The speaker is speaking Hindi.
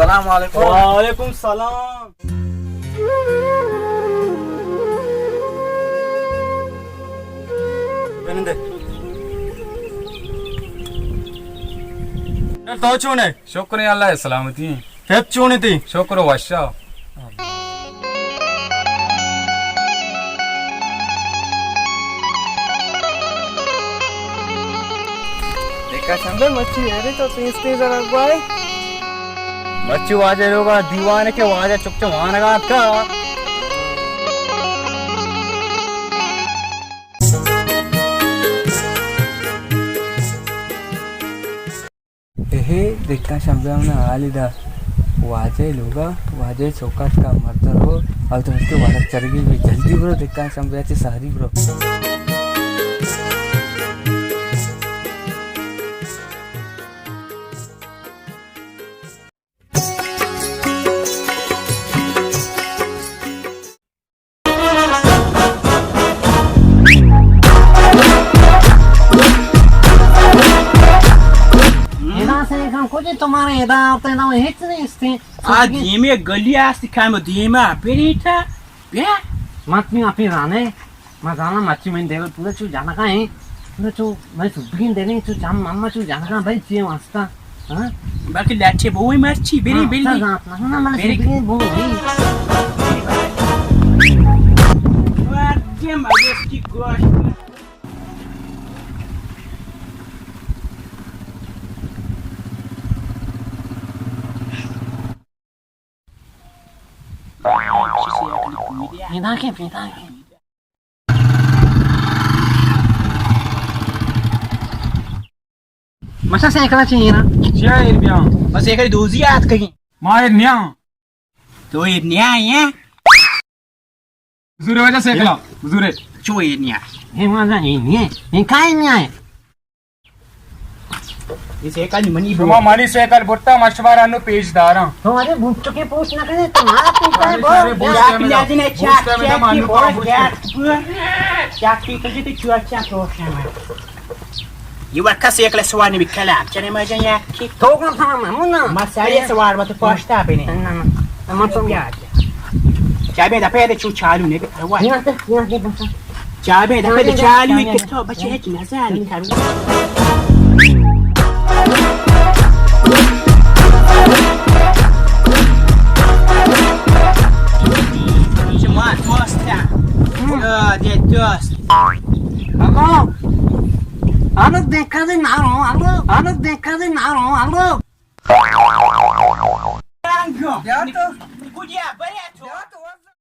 अस्सलाम वालेकुम। वालेकुम सलाम। बेनंदे तो चूने शुक्रिया अल्लाह सलामती फेप चूने थी शुक्र वाशा देखा संबे मच्छी है रे तो तीसरी जरा भाई मच्छी वाजे लोगा दीवाने के वाजे चुप चुप वहां लगा का एहे देखा संबे हमने आलिदा वाजे लोगा वाजे चौकाट का मर्दर हो और तो उसके वाला चरगी भी जल्दी ब्रो देखा संबे अच्छे सारी ब्रो तुम्हारे इधर ना हिट नहीं इससे आज धीमे गलिया सिखाए में धीमा पेरीटा बे मत में आप ही राने मैं जाना मच्छी में देव पूरा चू जाना का है पूरा चू मैं सुबह देने चू जाम मामा चू जाना का भाई चीज वास्ता हां बाकी लाचे बोई मच्छी बेरी बेरी ना ना मैं सुबह बो भाई वाजे मजेस्टिक गोश पिता के मसा से एकला चाहिए ना शायर बिया बस एक दूजी याद कहीं मार न्या तो ये न्या है हुजूर वजह से एकला हुजूर जो ये न्या हे माजा ये काय न्या है इस एकल मनी तुमा मानी से एकल बुट्टा मशवरा नु पेजदारा तुम्हारे बुट्टो के पूछ ना करे तुम्हारा पूछता है वो या पिला जी ने चाक की बहुत गैस चाक की कजी ते चुआ चाक हो शामा ये वक्का से एकला सवानी बिकला चने मजा या की तो कौन था मामुना मसाले सवार मत पोस्टा बने ना मत तो या चाबे दा पे चू चालू ने करवा यहाँ के बस चाबे दा पे चालू के तो बच्चे है कि नजान करू आलो देखा दे ना रो आलो देखा दे ना रो आलो यार तो कुछ या बड़े